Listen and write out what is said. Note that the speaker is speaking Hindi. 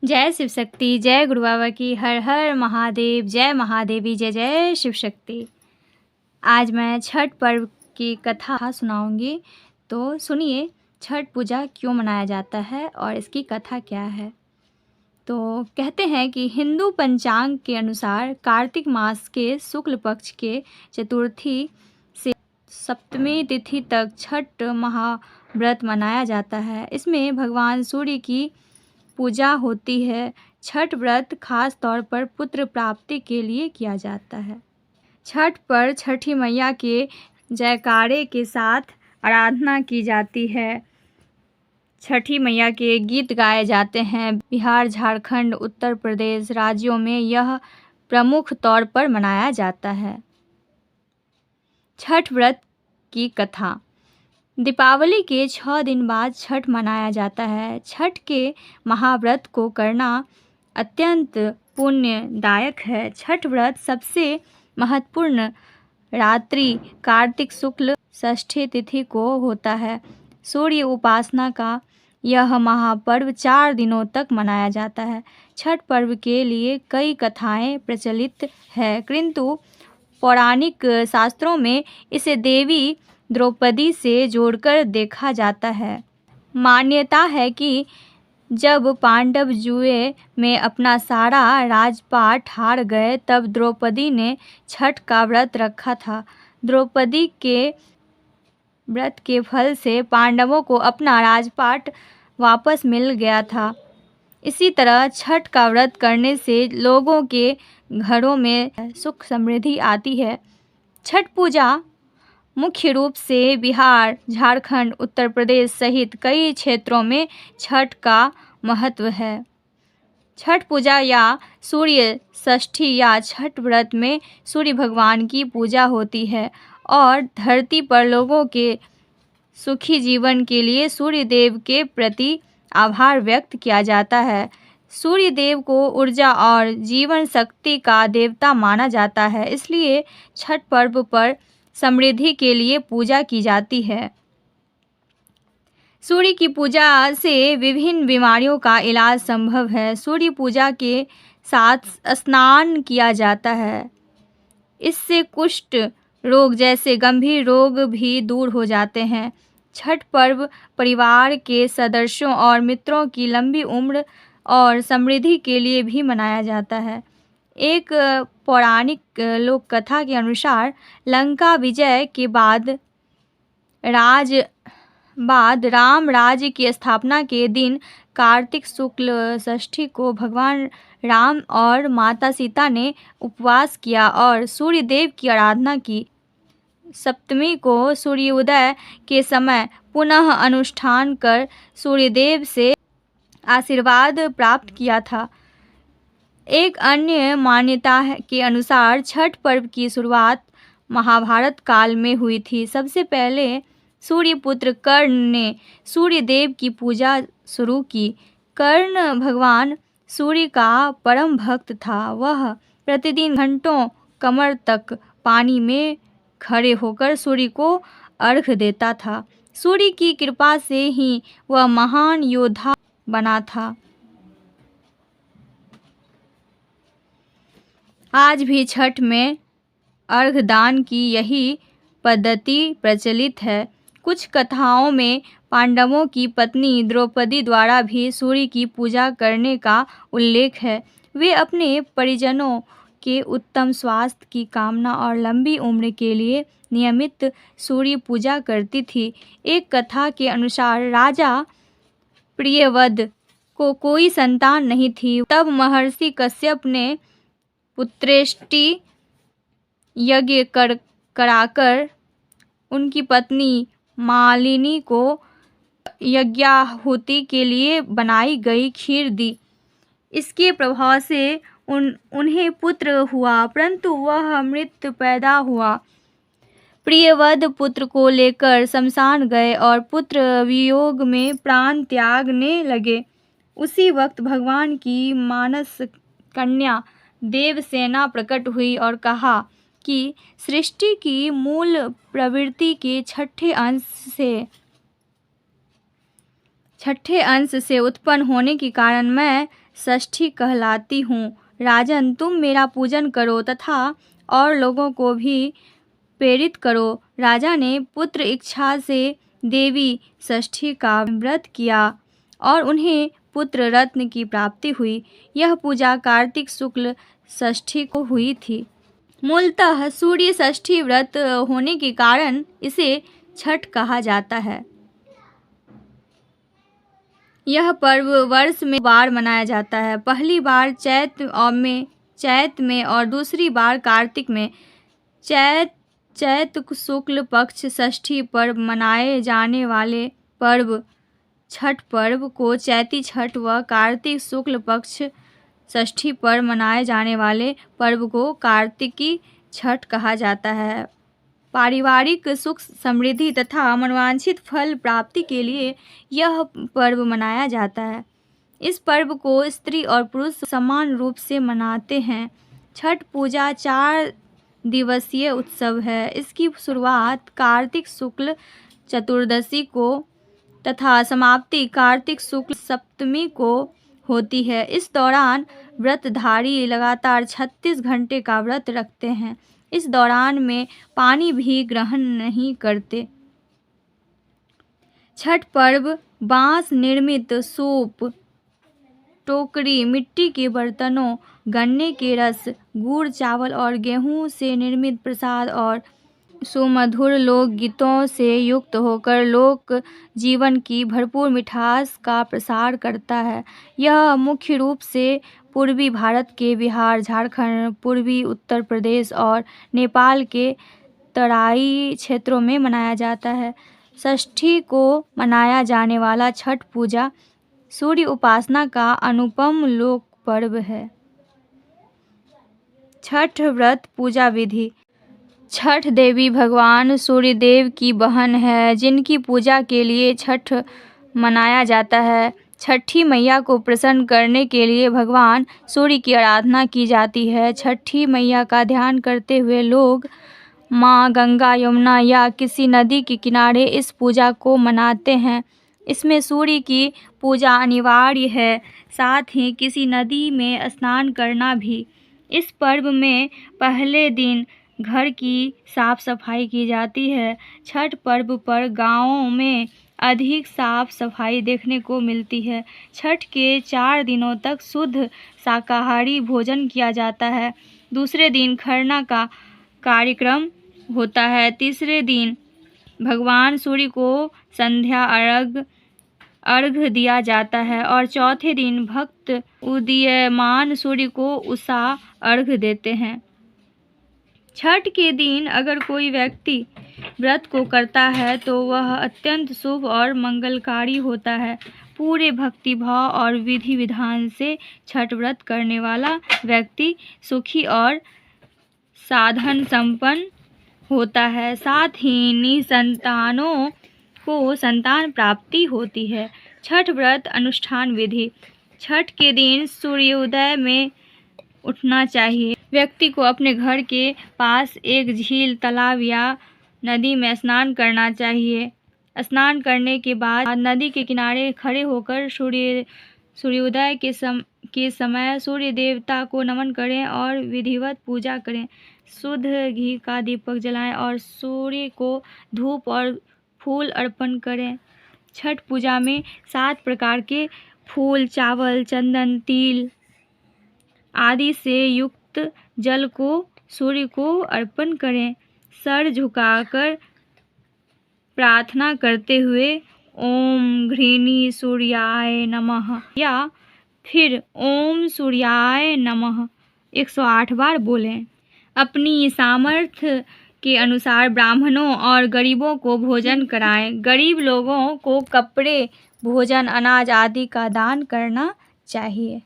जय शिव शक्ति, जय गुरु बाबा की। हर हर महादेव, जय महादेवी, जय जय शिव शक्ति। आज मैं छठ पर्व की कथा सुनाऊंगी। तो सुनिए, छठ पूजा क्यों मनाया जाता है और इसकी कथा क्या है। तो कहते हैं कि हिंदू पंचांग के अनुसार कार्तिक मास के शुक्ल पक्ष के चतुर्थी से सप्तमी तिथि तक छठ महाव्रत मनाया जाता है। इसमें भगवान सूर्य की पूजा होती है। छठ व्रत खास तौर पर पुत्र प्राप्ति के लिए किया जाता है। छठ पर छठी मैया के जयकारे के साथ आराधना की जाती है। छठी मैया के गीत गाए जाते हैं। बिहार, झारखंड, उत्तर प्रदेश राज्यों में यह प्रमुख तौर पर मनाया जाता है। छठ व्रत की कथा। दीपावली के 6 दिन बाद छठ मनाया जाता है। छठ के महाव्रत को करना अत्यंत पुण्यदायक है। छठ व्रत सबसे महत्वपूर्ण रात्रि कार्तिक शुक्ल षष्ठी तिथि को होता है। सूर्य उपासना का यह महापर्व 4 दिनों तक मनाया जाता है। छठ पर्व के लिए कई कथाएं प्रचलित है, किंतु पौराणिक शास्त्रों में इसे देवी द्रौपदी से जोड़कर देखा जाता है। मान्यता है कि जब पांडव जुए में अपना सारा राजपाट हार गए, तब द्रौपदी ने छठ का व्रत रखा था। द्रौपदी के व्रत के फल से पांडवों को अपना राजपाट वापस मिल गया था। इसी तरह छठ का व्रत करने से लोगों के घरों में सुख समृद्धि आती है। छठ पूजा मुख्य रूप से बिहार, झारखंड, उत्तर प्रदेश सहित कई क्षेत्रों में छठ का महत्व है। छठ पूजा या सूर्य षष्ठी या छठ व्रत में सूर्य भगवान की पूजा होती है और धरती पर लोगों के सुखी जीवन के लिए सूर्य देव के प्रति आभार व्यक्त किया जाता है। सूर्य देव को ऊर्जा और जीवन शक्ति का देवता माना जाता है, इसलिए छठ पर्व पर समृद्धि के लिए पूजा की जाती है। सूर्य की पूजा से विभिन्न बीमारियों का इलाज संभव है। सूर्य पूजा के साथ स्नान किया जाता है। इससे कुष्ठ रोग जैसे गंभीर रोग भी दूर हो जाते हैं। छठ पर्व परिवार के सदस्यों और मित्रों की लंबी उम्र और समृद्धि के लिए भी मनाया जाता है। एक पौराणिक लोक कथा के अनुसार लंका विजय के बाद राम राज्य की स्थापना के दिन कार्तिक शुक्ल षष्ठी को भगवान राम और माता सीता ने उपवास किया और सूर्य देव की आराधना की। सप्तमी को सूर्योदय के समय पुनः अनुष्ठान कर सूर्यदेव से आशीर्वाद प्राप्त किया था। एक अन्य मान्यता के अनुसार छठ पर्व की शुरुआत महाभारत काल में हुई थी। सबसे पहले सूर्यपुत्र कर्ण ने सूर्य देव की पूजा शुरू की। कर्ण भगवान सूर्य का परम भक्त था। वह प्रतिदिन घंटों कमर तक पानी में खड़े होकर सूर्य को अर्घ्य देता था। सूर्य की कृपा से ही वह महान योद्धा बना था। आज भी छठ में अर्घ्य दान की यही पद्धति प्रचलित है। कुछ कथाओं में पांडवों की पत्नी द्रौपदी द्वारा भी सूर्य की पूजा करने का उल्लेख है। वे अपने परिजनों के उत्तम स्वास्थ्य की कामना और लंबी उम्र के लिए नियमित सूर्य पूजा करती थी। एक कथा के अनुसार राजा प्रियव्रत को कोई संतान नहीं थी। तब महर्षि कश्यप ने पुत्रेष्टि यज्ञ कराकर उनकी पत्नी मालिनी को यज्ञाहुति के लिए बनाई गई खीर दी। इसके प्रभाव से उन्हें पुत्र हुआ, परंतु वह मृत पैदा हुआ। प्रियव्रत पुत्र को लेकर शमशान गए और पुत्र वियोग में प्राण त्यागने लगे। उसी वक्त भगवान की मानस कन्या देवसेना प्रकट हुई और कहा कि सृष्टि की मूल प्रवृत्ति के छठे अंश से उत्पन्न होने के कारण मैं षष्ठी कहलाती हूँ। राजन, तुम मेरा पूजन करो तथा और लोगों को भी प्रेरित करो। राजा ने पुत्र इच्छा से देवी षष्ठी का व्रत किया और उन्हें पुत्र रत्न की प्राप्ति हुई। यह पूजा कार्तिक शुक्ल षष्ठी को हुई थी। मूलतः सूर्य षष्ठी व्रत होने के कारण इसे छठ कहा जाता है। यह पर्व वर्ष में 2 बार मनाया जाता है। पहली बार चैत में और दूसरी बार कार्तिक में। चैत शुक्ल पक्ष षष्ठी पर मनाए जाने वाले पर्व छठ पर्व को चैती छठ व कार्तिक शुक्ल पक्ष षष्ठी पर मनाए जाने वाले पर्व को कार्तिकी छठ कहा जाता है। पारिवारिक सुख समृद्धि तथा मनोवांछित फल प्राप्ति के लिए यह पर्व मनाया जाता है। इस पर्व को स्त्री और पुरुष समान रूप से मनाते हैं। छठ पूजा 4 दिवसीय उत्सव है। इसकी शुरुआत कार्तिक शुक्ल चतुर्दशी को तथा समाप्ति कार्तिक शुक्ल सप्तमी को होती है। इस दौरान व्रतधारी लगातार 36 घंटे का व्रत रखते हैं। इस दौरान में पानी भी ग्रहण नहीं करते। छठ पर्व बांस निर्मित सूप, टोकरी, मिट्टी के बर्तनों, गन्ने के रस, गुड़, चावल और गेहूं से निर्मित प्रसाद और सुमधुर लोकगीतों से युक्त होकर लोक जीवन की भरपूर मिठास का प्रसार करता है। यह मुख्य रूप से पूर्वी भारत के बिहार, झारखंड, पूर्वी उत्तर प्रदेश और नेपाल के तराई क्षेत्रों में मनाया जाता है। षष्ठी को मनाया जाने वाला छठ पूजा सूर्य उपासना का अनुपम लोक पर्व है। छठ व्रत पूजा विधि। छठ देवी भगवान सूर्यदेव की बहन है, जिनकी पूजा के लिए छठ मनाया जाता है। छठी मैया को प्रसन्न करने के लिए भगवान सूर्य की आराधना की जाती है। छठी मैया का ध्यान करते हुए लोग माँ गंगा, यमुना या किसी नदी के किनारे इस पूजा को मनाते हैं। इसमें सूर्य की पूजा अनिवार्य है, साथ ही किसी नदी में स्नान करना भी। इस पर्व में पहले दिन घर की साफ सफाई की जाती है। छठ पर्व पर गांवों में अधिक साफ सफाई देखने को मिलती है। छठ के 4 दिनों तक शुद्ध शाकाहारी भोजन किया जाता है। दूसरे दिन खरना का कार्यक्रम होता है। तीसरे दिन भगवान सूर्य को संध्या अर्घ दिया जाता है और चौथे दिन भक्त उदीयमान सूर्य को उषा अर्घ देते हैं। छठ के दिन अगर कोई व्यक्ति व्रत को करता है तो वह अत्यंत शुभ और मंगलकारी होता है। पूरे भक्ति भाव और विधि विधान से छठ व्रत करने वाला व्यक्ति सुखी और साधन संपन्न होता है। साथ ही निसंतानों को संतान प्राप्ति होती है। छठ व्रत अनुष्ठान विधि। छठ के दिन सूर्योदय में उठना चाहिए। व्यक्ति को अपने घर के पास एक झील, तालाब या नदी में स्नान करना चाहिए। स्नान करने के बाद नदी के किनारे खड़े होकर सूर्योदय के समय सूर्य देवता को नमन करें और विधिवत पूजा करें। शुद्ध घी का दीपक जलाएं और सूर्य को धूप और फूल अर्पण करें। छठ पूजा में 7 प्रकार के फूल, चावल, चंदन, तिल आदि से युक्त जल को सूर्य को अर्पण करें। सर झुकाकर प्रार्थना करते हुए ओम घृणी सूर्याय नमः या फिर ओम सूर्याय नमः 108 बार बोलें। अपनी सामर्थ्य के अनुसार ब्राह्मणों और गरीबों को भोजन कराएं। गरीब लोगों को कपड़े, भोजन, अनाज आदि का दान करना चाहिए।